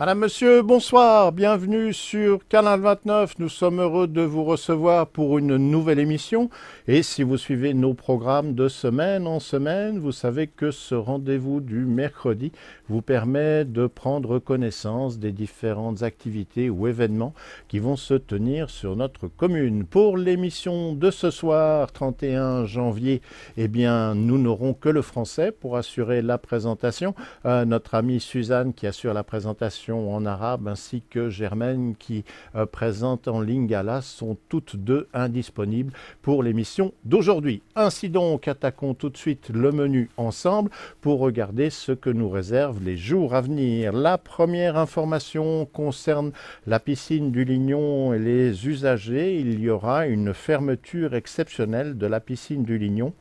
Madame, Monsieur, bonsoir, bienvenue sur Canal 29. Nous sommes heureux de vous recevoir pour une nouvelle émission. Et si vous suivez nos programmes de semaine en semaine, vous savez que ce rendez-vous du mercredi vous permet de prendre connaissance des différentes activités ou événements qui vont se tenir sur notre commune. Pour l'émission de ce soir, 31 janvier, eh bien, nous n'aurons que le français pour assurer la présentation. Notre amie Suzanne qui assure la présentation en arabe ainsi que Germaine qui présente en lingala sont toutes deux indisponibles pour l'émission d'aujourd'hui. Ainsi donc, attaquons tout de suite le menu ensemble pour regarder ce que nous réservent les jours à venir. La première information concerne la piscine du Lignon et les usagers. Il y aura une fermeture exceptionnelle de la piscine du Lignon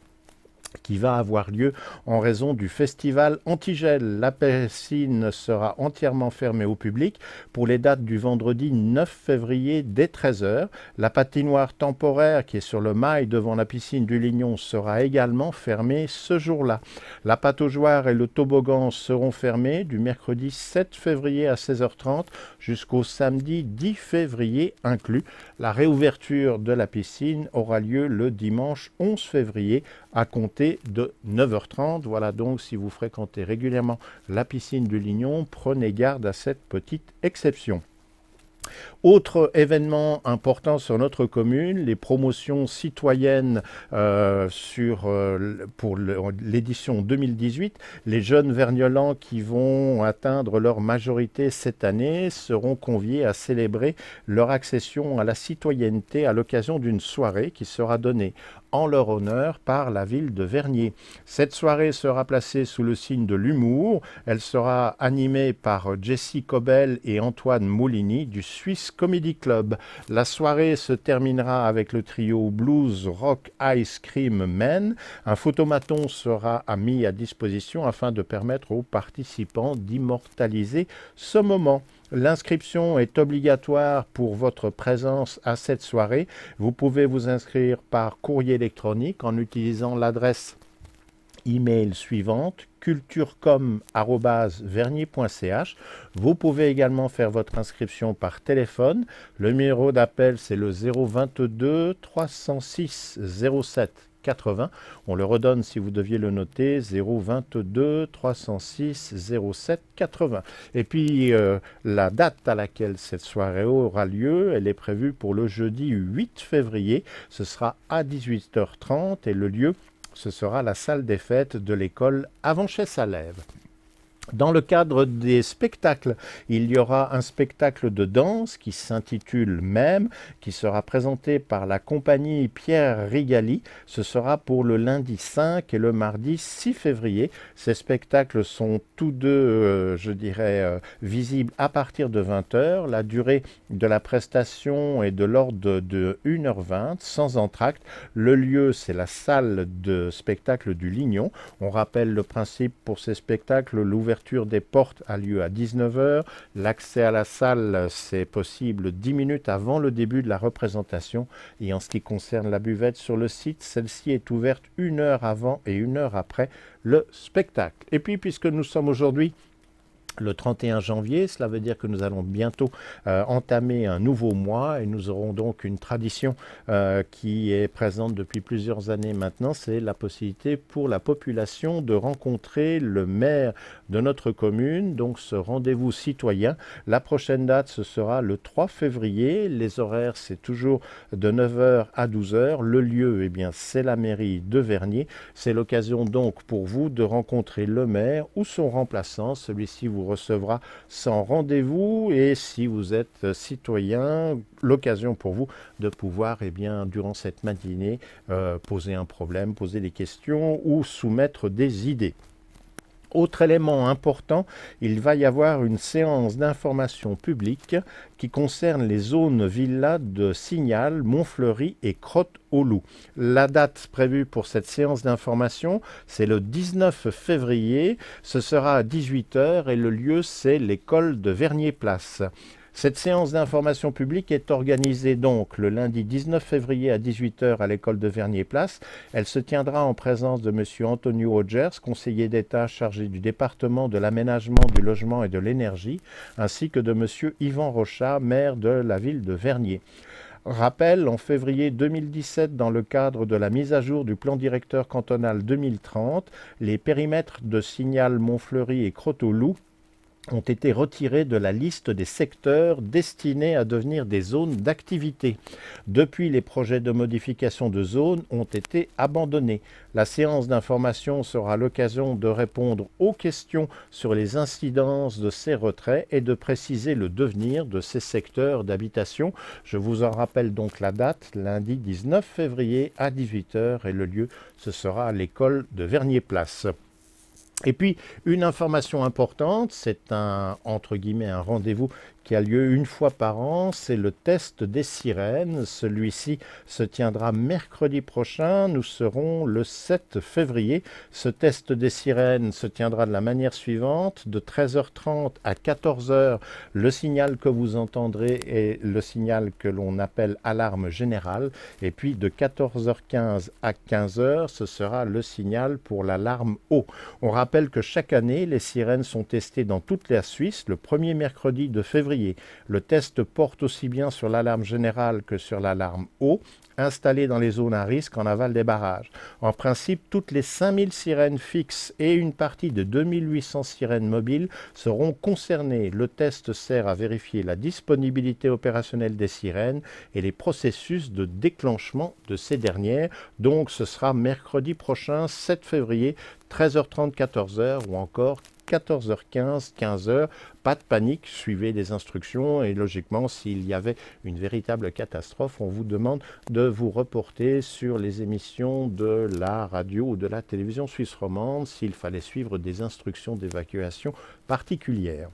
qui va avoir lieu en raison du festival Antigel. La piscine sera entièrement fermée au public pour les dates du vendredi 9 février dès 13 h. La patinoire temporaire qui est sur le mail devant la piscine du Lignon sera également fermée ce jour-là. La pataugeoire et le toboggan seront fermés du mercredi 7 février à 16h30 jusqu'au samedi 10 février inclus. La réouverture de la piscine aura lieu le dimanche 11 février à compter de 9h30. Voilà donc, si vous fréquentez régulièrement la piscine du Lignon, prenez garde à cette petite exception. Autre événement important sur notre commune, les promotions citoyennes pour l'édition 2018. Les jeunes Vergnolans qui vont atteindre leur majorité cette année seront conviés à célébrer leur accession à la citoyenneté à l'occasion d'une soirée qui sera donnée en leur honneur par la ville de Vernier. Cette soirée sera placée sous le signe de l'humour. Elle sera animée par Jessie Cobel et Antoine Moulini du Swiss Comedy Club. La soirée se terminera avec le trio Blues Rock Ice Cream Men. Un photomaton sera mis à disposition afin de permettre aux participants d'immortaliser ce moment. L'inscription est obligatoire pour votre présence à cette soirée. Vous pouvez vous inscrire par courrier électronique en utilisant l'adresse email suivante culturecom@vernier.ch. Vous pouvez également faire votre inscription par téléphone. Le numéro d'appel c'est le 022 306 07 80. On le redonne si vous deviez le noter, 022 306 07 80. Et puis la date à laquelle cette soirée aura lieu, elle est prévue pour le jeudi 8 février. Ce sera à 18h30 et le lieu, ce sera la salle des fêtes de l'école Avanchais-Salève. Dans le cadre des spectacles, il y aura un spectacle de danse qui s'intitule Même, qui sera présenté par la compagnie Pierre Rigali. Ce sera pour le lundi 5 et le mardi 6 février. Ces spectacles sont tous deux, visibles à partir de 20 h. La durée de la prestation est de l'ordre de 1h20, sans entracte. Le lieu, c'est la salle de spectacle du Lignon. On rappelle le principe pour ces spectacles, l'ouverture des portes a lieu à 19 h. L'accès à la salle, c'est possible 10 minutes avant le début de la représentation. Et en ce qui concerne la buvette sur le site, celle-ci est ouverte 1 heure avant et 1 heure après le spectacle. Et puis, puisque nous sommes aujourd'hui le 31 janvier, cela veut dire que nous allons bientôt entamer un nouveau mois et nous aurons donc une tradition qui est présente depuis plusieurs années maintenant, c'est la possibilité pour la population de rencontrer le maire de notre commune, donc ce rendez-vous citoyen. La prochaine date, ce sera le 3 février, les horaires c'est toujours de 9 h à 12 h, le lieu, eh bien, c'est la mairie de Vernier. C'est l'occasion donc pour vous de rencontrer le maire ou son remplaçant, celui-ci vous recevra sans rendez-vous et si vous êtes citoyen, l'occasion pour vous de pouvoir, eh bien, durant cette matinée, poser un problème, poser des questions ou soumettre des idées. Autre élément important, il va y avoir une séance d'information publique qui concerne les zones villas de Signal, Montfleury et Crotte-au-Loup. La date prévue pour cette séance d'information, c'est le 19 février. Ce sera à 18 h et le lieu, c'est l'école de Vernier-Place. Cette séance d'information publique est organisée donc le lundi 19 février à 18 h à l'école de Vernier-Place. Elle se tiendra en présence de M. Antonio Rogers, conseiller d'État chargé du département de l'aménagement, du logement et de l'énergie, ainsi que de M. Yvan Rochat, maire de la ville de Vernier. Rappel, en février 2017, dans le cadre de la mise à jour du plan directeur cantonal 2030, les périmètres de Signal, Montfleury et Croteau-Loup ont été retirés de la liste des secteurs destinés à devenir des zones d'activité. Depuis, les projets de modification de zones ont été abandonnés. La séance d'information sera l'occasion de répondre aux questions sur les incidences de ces retraits et de préciser le devenir de ces secteurs d'habitation. Je vous en rappelle donc la date, lundi 19 février à 18 h et le lieu, ce sera à l'école de Vernier-Place. Et puis, une information importante, c'est entre guillemets, un rendez-vous qui a lieu une fois par an, c'est le test des sirènes. Celui-ci se tiendra mercredi prochain, nous serons le 7 février. Ce test des sirènes se tiendra de la manière suivante, de 13h30 à 14 h, le signal que vous entendrez est le signal que l'on appelle alarme générale, et puis de 14h15 à 15 h, ce sera le signal pour l'alarme eau. On rappelle que chaque année, les sirènes sont testées dans toute la Suisse le premier mercredi de février. Le test porte aussi bien sur l'alarme générale que sur l'alarme eau, installée dans les zones à risque en aval des barrages. En principe, toutes les 5000 sirènes fixes et une partie de 2800 sirènes mobiles seront concernées. Le test sert à vérifier la disponibilité opérationnelle des sirènes et les processus de déclenchement de ces dernières. Donc ce sera mercredi prochain, 7 février, 13h30, 14 h ou encore 14h15, 15 h. Pas de panique, suivez les instructions et logiquement, s'il y avait une véritable catastrophe, on vous demande de vous reporter sur les émissions de la radio ou de la télévision suisse romande s'il fallait suivre des instructions d'évacuation particulières.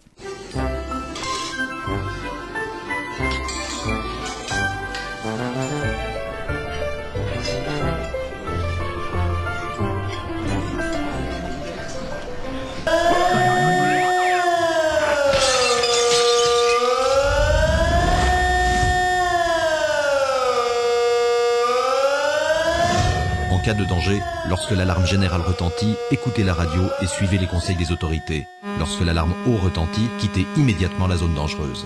En cas de danger, lorsque l'alarme générale retentit, écoutez la radio et suivez les conseils des autorités. Lorsque l'alarme eau retentit, quittez immédiatement la zone dangereuse.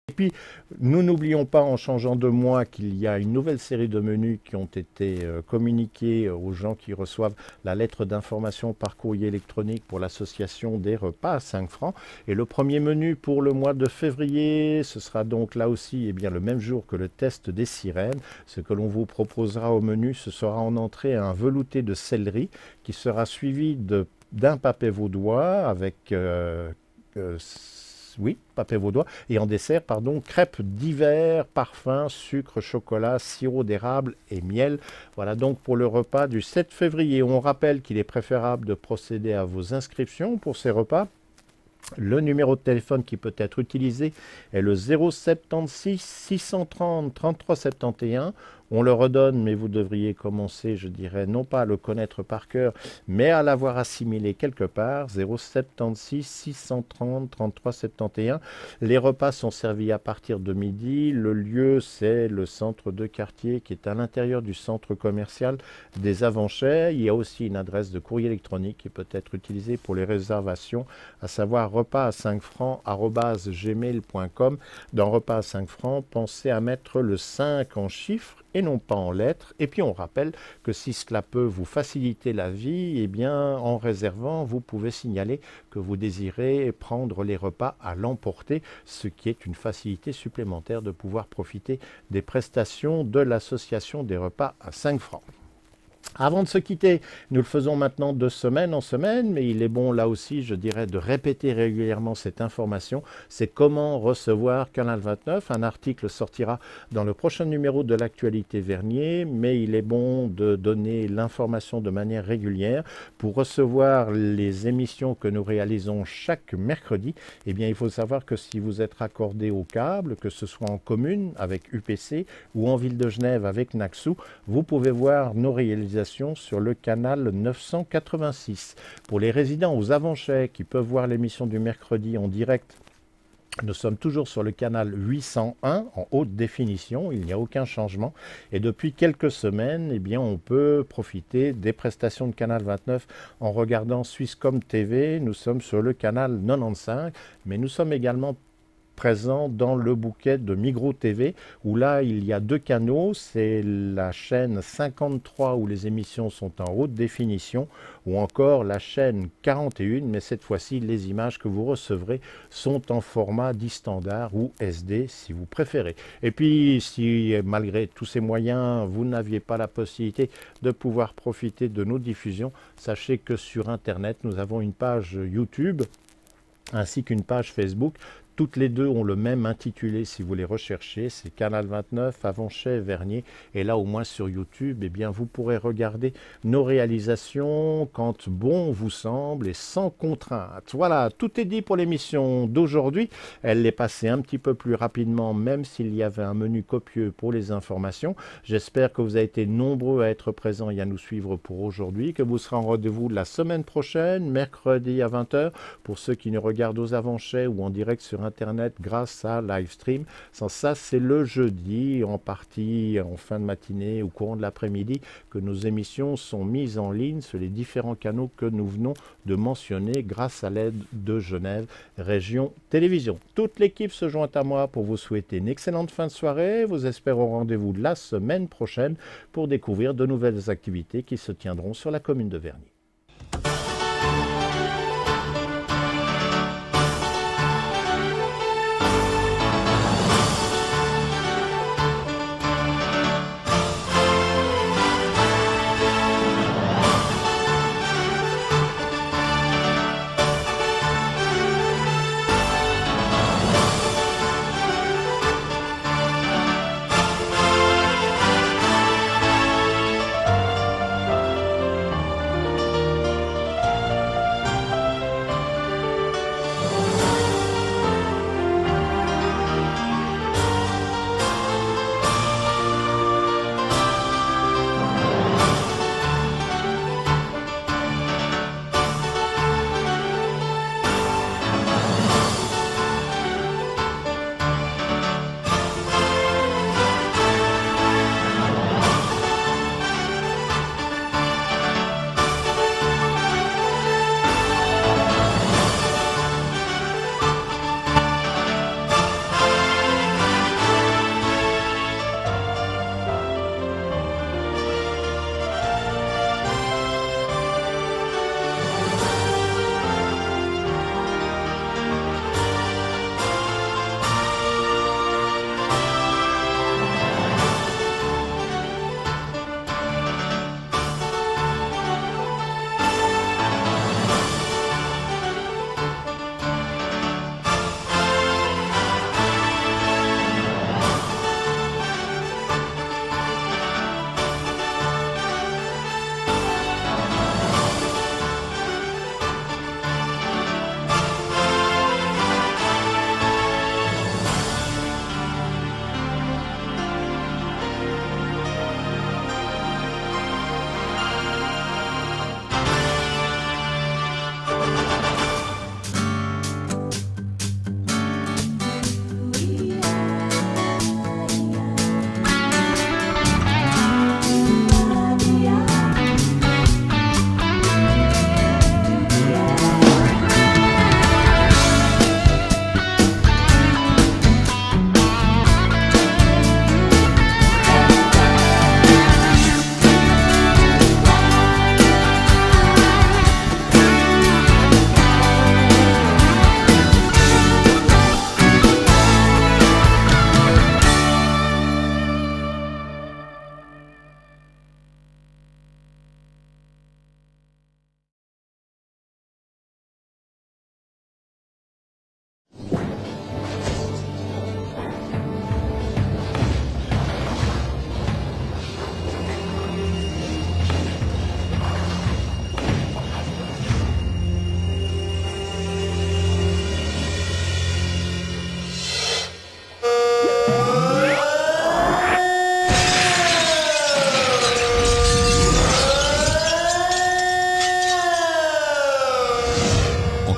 Et puis, nous n'oublions pas en changeant de mois qu'il y a une nouvelle série de menus qui ont été communiqués aux gens qui reçoivent la lettre d'information par courrier électronique pour l'association des repas à 5 francs. Et le premier menu pour le mois de février, ce sera donc là aussi le même jour que le test des sirènes. Ce que l'on vous proposera au menu, ce sera en entrée un velouté de céleri qui sera suivi d'un papé vaudois avec... oui, papé vaudois, et en dessert, crêpes d'hiver, parfum, sucre, chocolat, sirop d'érable et miel. Voilà donc pour le repas du 7 février. On rappelle qu'il est préférable de procéder à vos inscriptions pour ces repas. Le numéro de téléphone qui peut être utilisé est le 076 630 33 71. On le redonne, mais vous devriez commencer, je dirais, non pas à le connaître par cœur, mais à l'avoir assimilé quelque part. 076 630 33 71. Les repas sont servis à partir de midi. Le lieu, c'est le centre de quartier qui est à l'intérieur du centre commercial des Avanchais. Il y a aussi une adresse de courrier électronique qui peut être utilisée pour les réservations, à savoir repas à 5 francs @gmail.com. Dans repas à 5 francs, pensez à mettre le 5 en chiffres et non pas en lettres. Et puis on rappelle que si cela peut vous faciliter la vie, en réservant, vous pouvez signaler que vous désirez prendre les repas à l'emporter, ce qui est une facilité supplémentaire de pouvoir profiter des prestations de l'association des repas à 5 francs. Avant de se quitter, nous le faisons maintenant de semaine en semaine, mais il est bon là aussi, je dirais, de répéter régulièrement cette information. C'est comment recevoir Canal 29. Un article sortira dans le prochain numéro de l'actualité Vernier, mais il est bon de donner l'information de manière régulière. Pour recevoir les émissions que nous réalisons chaque mercredi, il faut savoir que si vous êtes raccordé au câble, que ce soit en commune avec UPC ou en ville de Genève avec Naxou, vous pouvez voir nos réalisations sur le canal 986. Pour les résidents aux Avanchais qui peuvent voir l'émission du mercredi en direct Nous sommes toujours sur le canal 801 en haute définition, il n'y a aucun changement. Et depuis quelques semaines, eh bien, on peut profiter des prestations de Canal 29 en regardant Swisscom TV. Nous sommes sur le canal 95, mais nous sommes également présent dans le bouquet de Migros TV, où là il y a 2 canaux, c'est la chaîne 53 où les émissions sont en haute définition, ou encore la chaîne 41, mais cette fois-ci les images que vous recevrez sont en format dit standard ou SD si vous préférez. Et puis si malgré tous ces moyens vous n'aviez pas la possibilité de pouvoir profiter de nos diffusions, sachez que sur internet nous avons une page YouTube ainsi qu'une page Facebook. Toutes les deux ont le même intitulé si vous les recherchez, c'est Canal 29, Avanchet, Vernier. Et là, au moins sur YouTube, eh bien, vous pourrez regarder nos réalisations quand bon vous semble et sans contrainte. Voilà, tout est dit pour l'émission d'aujourd'hui. Elle est passée un petit peu plus rapidement, même s'il y avait un menu copieux pour les informations. J'espère que vous avez été nombreux à être présents et à nous suivre pour aujourd'hui, que vous serez en rendez-vous la semaine prochaine, mercredi à 20 h, pour ceux qui nous regardent aux Avanchets ou en direct sur Internet grâce à Livestream. Sans ça, c'est le jeudi, en partie en fin de matinée, au courant de l'après-midi, que nos émissions sont mises en ligne sur les différents canaux que nous venons de mentionner grâce à l'aide de Genève Région Télévision. Toute l'équipe se joint à moi pour vous souhaiter une excellente fin de soirée. Vous espère au rendez-vous la semaine prochaine pour découvrir de nouvelles activités qui se tiendront sur la commune de Vernier.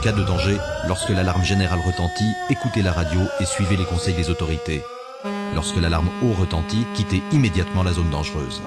cas de danger, lorsque l'alarme générale retentit, écoutez la radio et suivez les conseils des autorités. Lorsque l'alarme eau retentit, quittez immédiatement la zone dangereuse.